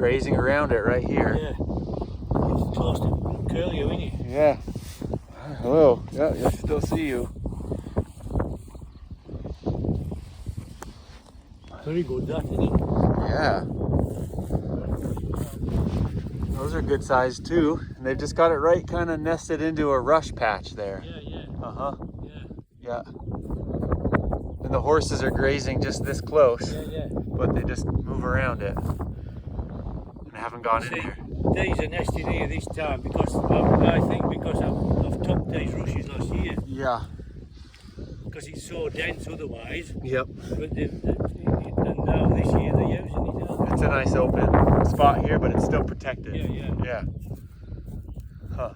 grazing around it right here. Yeah. It's close to curlew, isn't it? Yeah. Hello. Yeah, I still see you. Very good, that, isn't it? Yeah. Those are good size too. And they've just got it right kind of nested into a rush patch there. Yeah, yeah. Uh-huh. Yeah. Yeah. And the horses are grazing just this close. Yeah, yeah. But they just move around it. And haven't gone in there. These are nesting here this time because I think because I've topped these rushes last year. Yeah. Because it's so dense otherwise. Yep. But and now this year they're using it. Aren't It's a nice open spot here, but it's still protected. they? Yeah, yeah. Yeah. Huh.